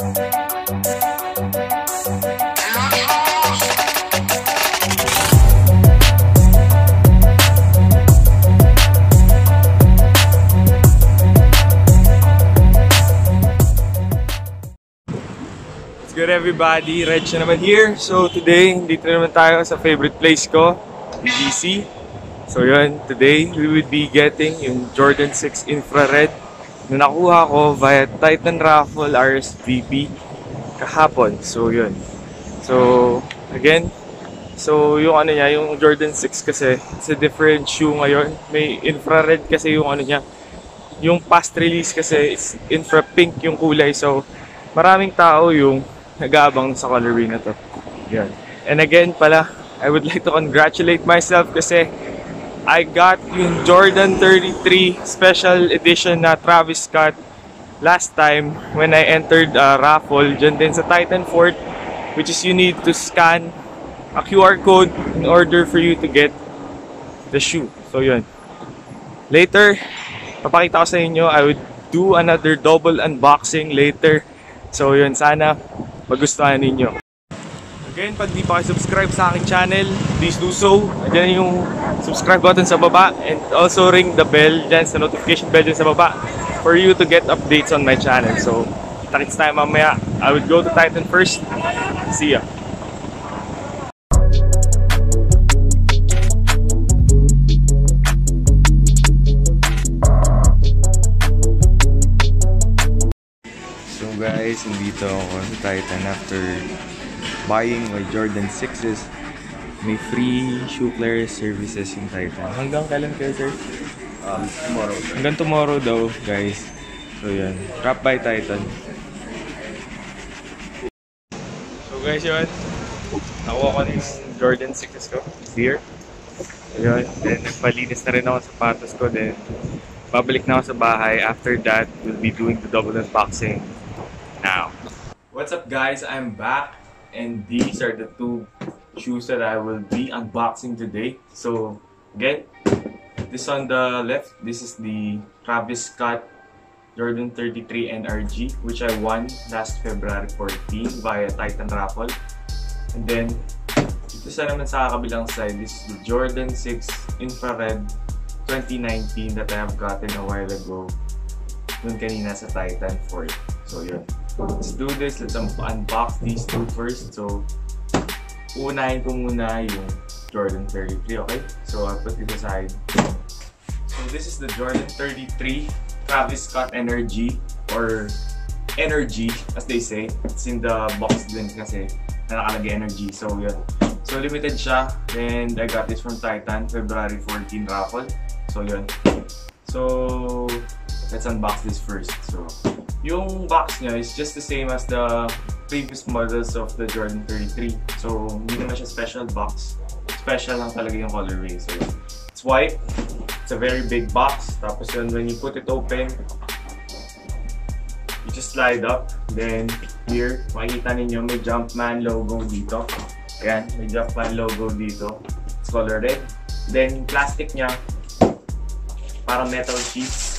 Good everybody, Reg na naman here. So today, dito naman tayo sa favorite place ko, BWheezy. So yun, today we would be getting yung Jordan 6 infrared na nakuha ko via Titan Raffle RSVP kahapon. So yun. So again, so yung ano niya, yung Jordan 6 kasi it's a different shoe ngayon. May infrared kasi yung ano niya. Yung past release kasi it's infra pink yung kulay. So maraming tao yung nag-aabang sa colorway na to. Yan. And again pala, I would like to congratulate myself kasi I got yung Jordan 33 special edition na Travis Scott last time when I entered Raffle dyan din sa Titan Fort, which is you need to scan a QR code in order for you to get the shoe. So yun. Later, papakita ko sa inyo, I would do another double unboxing later. So yun, sana magustuhan ninyo. Again, pag di pa kayo subscribe sa aking channel, please do so. Diyan yung subscribe button sa baba and also ring the bell dyan sa notification bell dyan sa baba for you to get updates on my channel. So, kita-kits tayo mamaya. I would go to Titan first. See ya! Guys, nandito ako sa Titan after buying my Jordan 6s. May free shoe clearance services yung Titan. Hanggang kailan kayo, sir? Tomorrow. Hanggang tomorrow daw, guys. So yan, drop by Titan. So guys, yun, nakuha ko yung Jordan 6s ko here. Yun, then nagpalinis na rin ako sa sapatos ko. Then babalik na ako sa bahay. After that, we'll be doing the double unboxing now. What's up guys, I'm back and these are the two shoes that I will be unboxing today. So again, this on the left, this is the Travis Scott Jordan 33 NRG, which I won last February 14 via Titan Raffle. And then ito sa naman sa kabilang side, this is the Jordan 6 infrared 2019 that I have gotten a while ago dun kanina sa Titan Fort. So yun, let's do this. Let's unbox these two first. So unahin ko muna yung Jordan 33, okay? So I'll put it aside. So this is the Jordan 33 Travis Scott NRG or NRG as they say. It's in the box din kasi na nakalagay NRG. So yun, so limited siya and I got this from Titan February 14 raffle. So yun, so let's unbox this first. So yung box niya is just the same as the previous models of the Jordan 33. So hindi naman siya special box. Special lang talaga yung colorway. So it's white. It's a very big box. Tapos yun, when you put it open, you just slide up. Then here, makikita ninyo may Jumpman logo dito. Ayan, may Jumpman logo dito. It's color red. Then yung plastic niya, parang metal sheets.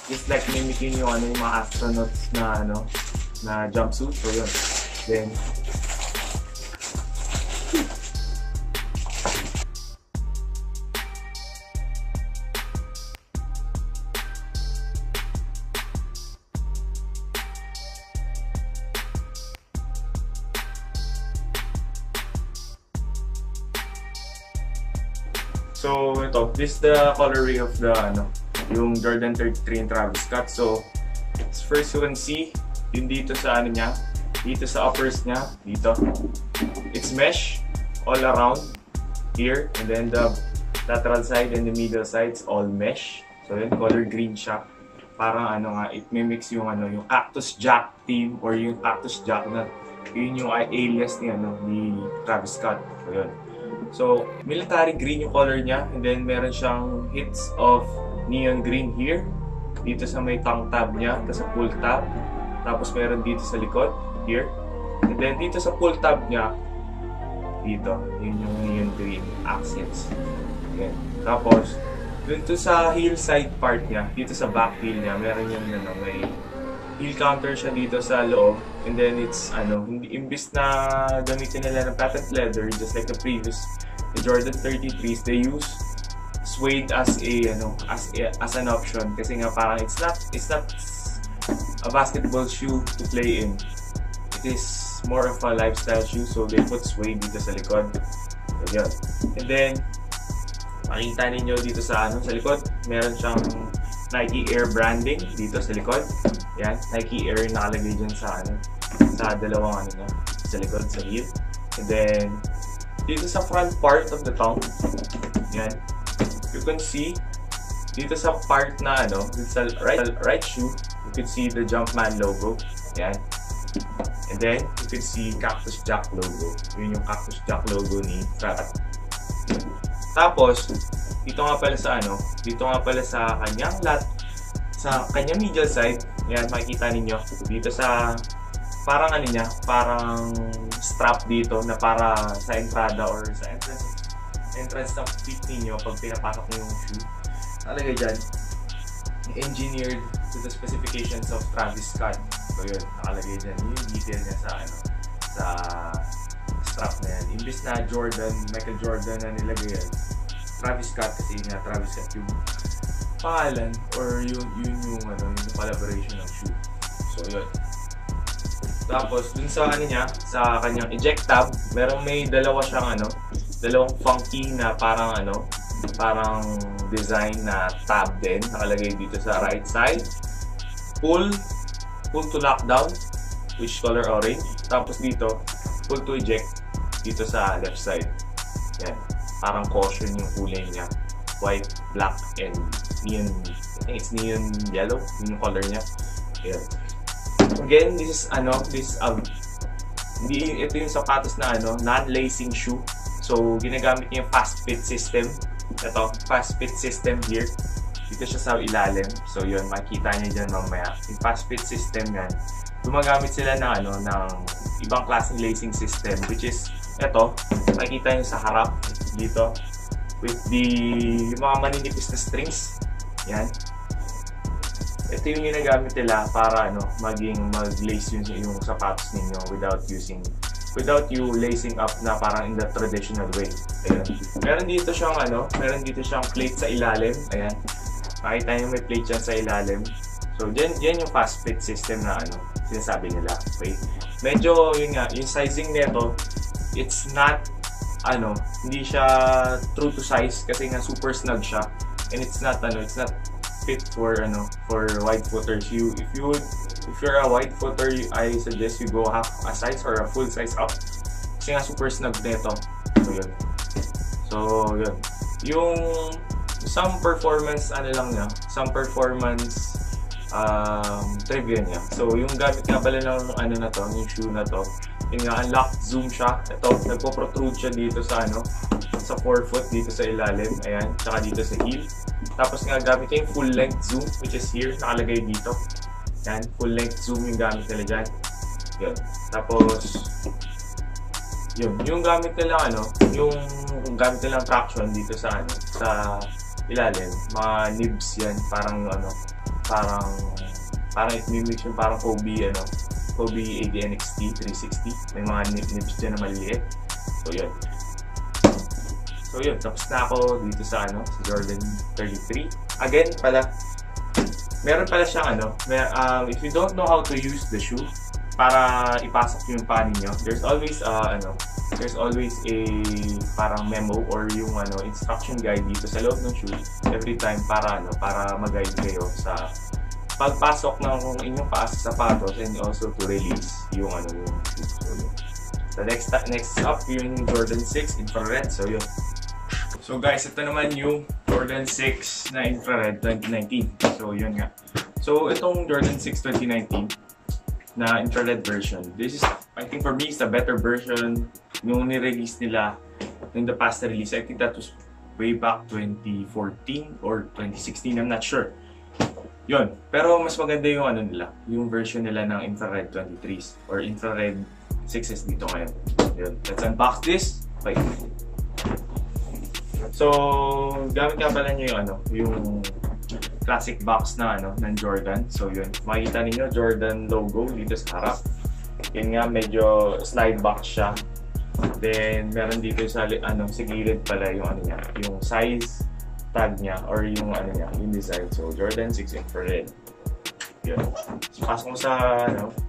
Just like mimicking yung ano, yung mga astronauts na ano, na jumpsuit. So yun. Then so ito, this is the colorway of the ano, yung Jordan 33 and Travis Scott. So first you can see yung dito sa ano niya, dito sa uppers niya, dito it's mesh all around here, and then the lateral side and the middle sides all mesh. So yun, color green siya, parang ano nga, it mimics yung ano, yung Cactus Jack team or yung Cactus Jack na yun yung alias ni ano, ni Travis Scott. So yun, so military green yung color niya, and then meron siyang hits of neon green here, dito sa may tongue tab niya, tapos sa pull tab, tapos meron dito sa likod, here, and then dito sa pull tab niya, dito, yun yung neon green accents. Okay. Tapos dito sa heel side part niya, dito sa back heel niya, meron yung ano, may heel counter siya dito sa loob. And then it's hindi imbis na gamitin nila ng patent leather just like the previous the Jordan 33s, they use suede as an option kasi nga parang it's not a basketball shoe to play in. It is more of a lifestyle shoe, so they put suede dito sa likod. Ayan. And then makita ninyo dito sa likod, meron siyang Nike Air branding dito sa likod. Yan, Nike Air nakalagay dyan sa dalawang niya, sa likod, sa heel. And then dito sa front part of the tongue, yan, you can see dito sa part na dito sa right shoe, you can see the Jumpman logo. Yan. And then you can see Cactus Jack logo. Yun yung Cactus Jack logo ni Raffle. Tapos dito nga pala sa kanyang medial side, yan, makikita ninyo dito sa parang parang strap dito na para sa entrada or sa entrance ng feet ninyo pag pinapasok niyo yung shoe. Nakalagay dyan, engineered to the specifications of Travis Scott. So yun, nakalagay dyan yung detail niya sa strap na yan. Imbis na Michael Jordan na nilagay yan, Travis Scott, kasi nga Travis Scott yung pangalan or yung collaboration ng shoe. So yun. Tapos dun sa sa kanyang eject tab, may dalawa siyang dalawang funky na parang design na tab din nakalagay dito sa right side. Pull to lock down, which color orange. Tapos dito, pull to eject dito sa left side. Yan. Parang caution yung kulay niya. White, black, and neon. I think it's neon yellow yung color niya. Ayan. Again, ito yung sapatos na non-lacing shoe. So, ginagamit niya yung fast fit system. Ito, fast fit system here. Dito siya sa ilalim. So, yun, makikita niyo dyan mamaya. Yung fast fit system yan, gumagamit sila ng ibang klaseng lacing system, which is ito, makikita niyo sa harap dito with yung mga maninipis na strings. Yan. Ito yung ginagamit nila para mag-lace yung sapatos ninyo without you lacing up na parang in the traditional way. Ayan. Meron dito siyang plate sa ilalim. Ayan. Makita niyo may plate yan sa ilalim. So, yan yung fast fit system na sinasabi nila. Okay. Medyo yung sizing nito, it's not hindi siya true to size kasi nga super snug siya, and it's not fit for wide footers. If you're a wide footer, I suggest you go half a size or a full size up kasi nga super snug nito. So yun. Yung some performance trivia niya. So yung gamit nga pala ng yung shoe na to, yung unlocked zoom siya. Ito, nagpo-protrude siya dito sa sa forefoot dito sa ilalim. Ayan, tsaka dito sa heel. Tapos nga gamit niya yung full length zoom, which is here, nakalagay dito. Ayan, full length zoom yung gamit nila dyan. Yun. Tapos yung gamit nila yung gamit nilang traction dito sa ilalim, mga nibs yan, parang it mimics yung parang Kobe ADNXT 360. May mga nibs dyan na maliliit. So yun, tapos na ako dito sa Jordan 33. Again meron pala siyang if you don't know how to use the shoe para ipasok yung paa ninyo, there's always a parang memo or yung instruction guide dito sa loob ng shoe every time para mag-guide kayo sa pagpasok ng inyong paa sa sapatos and also to release yung shoe. So next up yung Jordan 6 infrared. So yun. So guys, ito naman yung Jordan 6 na infrared 2019. So yun nga. So itong Jordan 6 2019 na infrared version, this is, I think for me, is a better version nung ni-release nila in the past release. I think that was way back 2014 or 2016, I'm not sure. Yun. Pero mas maganda yung yung version nila ng infrared 23s or infrared 6s dito ngayon. Yun. Let's unbox this. Bye. So, gamit nga pala nyo yung classic box na ng Jordan. So yun, makikita ninyo Jordan logo dito sa harap. Yun nga, medyo slide box siya. Then meron dito sa sa gilid pala yung yung size tag niya or yung yung design. So Jordan 6 infrared. Yun. So, pasok mo sa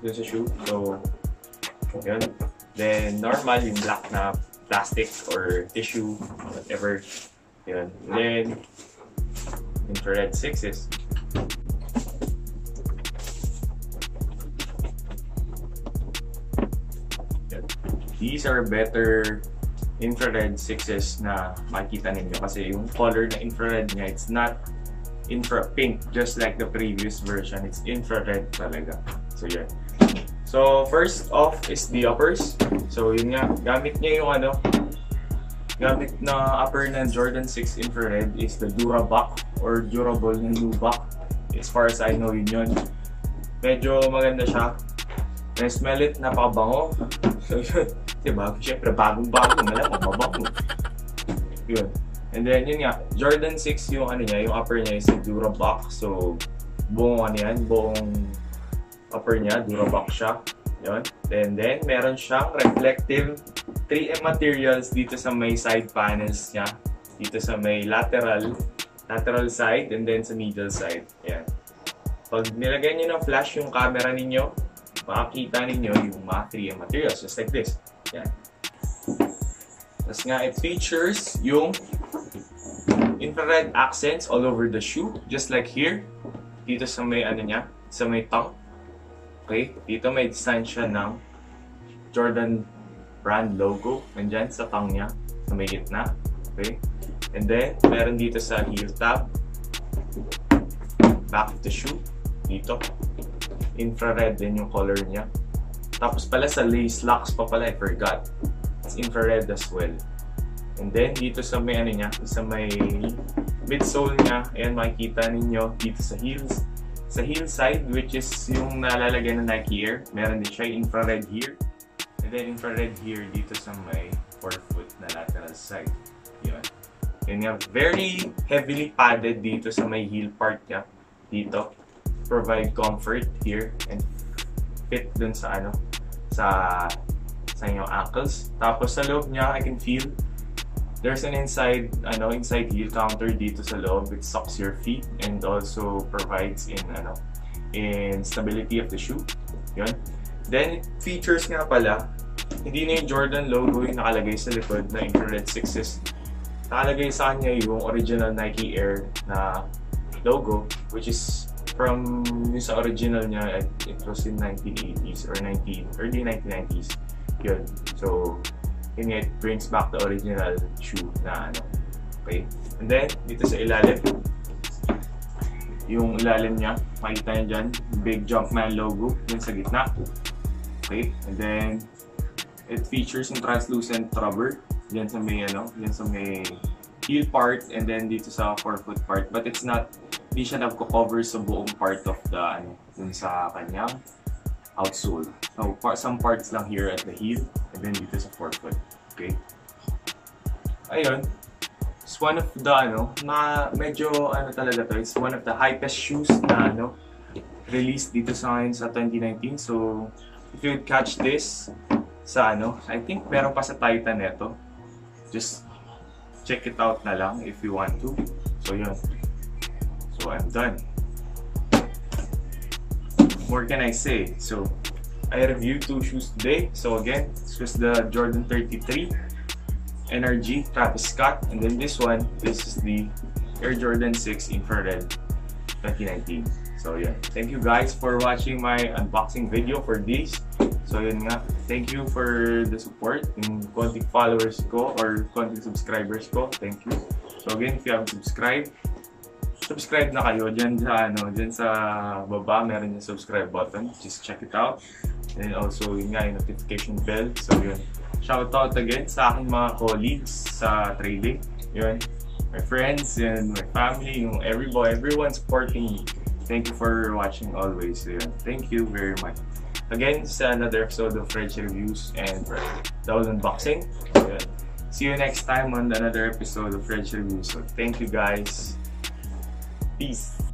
dun sa shoe. So yun. Then normal yung black na plastic or tissue, whatever. Yun. Then infrared 6s. These are better infrared 6s na makikita ninyo kasi yung color na infrared niya, it's not infra pink just like the previous version. It's infrared talaga. So yun. So first off is the uppers. So yun nga, gamit niya yung gamit na upper ng Jordan 6 infrared is the Durabuck or durable na nubuck. As far as I know, yun. Medyo maganda siya. I smell it, napakabango. So yun. Diba? Siyempre, bagong-bago na lang, mabango. Yun. And then, yun nga, Jordan 6 yung yung upper niya is Durabuck. So, buong buong upper niya, Durabuck siya. Yun. And then, meron siyang reflective 3M materials dito sa may side panels niya. Dito sa may lateral side, and then sa middle side. Yan. Pag nilagay niyo ng flash yung camera ninyo, makikita ninyo yung mga 3M materials, just like this. Yan. Tapos nga, it features yung infrared accents all over the shoe, just like here. Dito sa may sa may tongue. Okay? Dito may design siya ng Jordan brand logo. Nandyan sa tongue niya, sa may gitna. Okay? And then, meron dito sa heel tab. Back of the shoe. Dito. Infrared din yung color niya. Tapos pala sa lace locks pa pala, I forgot. It's infrared as well. And then dito sa may sa may midsole niya, ayan makikita ninyo dito sa heels. Sa heel side, which is yung nalalagay na Nike Air, meron din siya infrared here. And then infrared here dito sa may forefoot na lateral side. Yun. Yun nga, very heavily padded dito sa may heel part niya. Dito. Provide comfort here and fit dun sa sa inyong ankles. Tapos sa loob niya, I can feel there's an inside heel counter dito sa loob. It sucks your feet and also provides in stability of the shoe. Yun. Then it features nga pala, hindi na yung Jordan logo yung nakalagay sa likod na infrared 6s. Nakalagay sa kanya yung original Nike Air na logo, which is from yung sa original niya, it was in 1980s or early 1990s. Yun. So, yun nga, it brings back the original shoe na Okay. And then, dito sa ilalim, yung ilalim niya, makikita niyo dyan, big Jumpman logo, yun sa gitna. Okay. And then, it features yung translucent rubber, dyan sa may, dyan sa may heel part, and then dito sa forefoot part. But it's not, hindi siya nagko-cover sa buong part of the dun sa kanyang outsole. So some parts lang here at the heel and then dito sa forefoot. Okay. Ayun. It's one of the na medyo talaga to. It's one of the hypest shoes na released dito sa ngayon sa 2019. So if you would catch this sa I think meron pa sa Titan neto. Just check it out na lang if you want to. So yun. So I'm done. What more can I say? So I reviewed 2 shoes today. So again, this was the Jordan 33 NRG Travis Scott, and then this is the Air Jordan 6 Infrared 2019. So yeah, thank you guys for watching my unboxing video for these. So yun nga, thank you for the support, yung konting followers ko or konting subscribers ko. Thank you. So again, if you haven't subscribed, subscribe na kayo dyan sa dyan sa baba, meron yung subscribe button. Just check it out. And also yun nga, yung notification bell. So yun, shout out again sa aking mga colleagues sa trading. Yun, my friends and my family, yung everyone supporting me. Thank you for watching always. So yun, thank you very much. Again, sa another episode of French Reviews and Down Unboxing. So yun, see you next time on another episode of French Reviews. So thank you guys. Peace!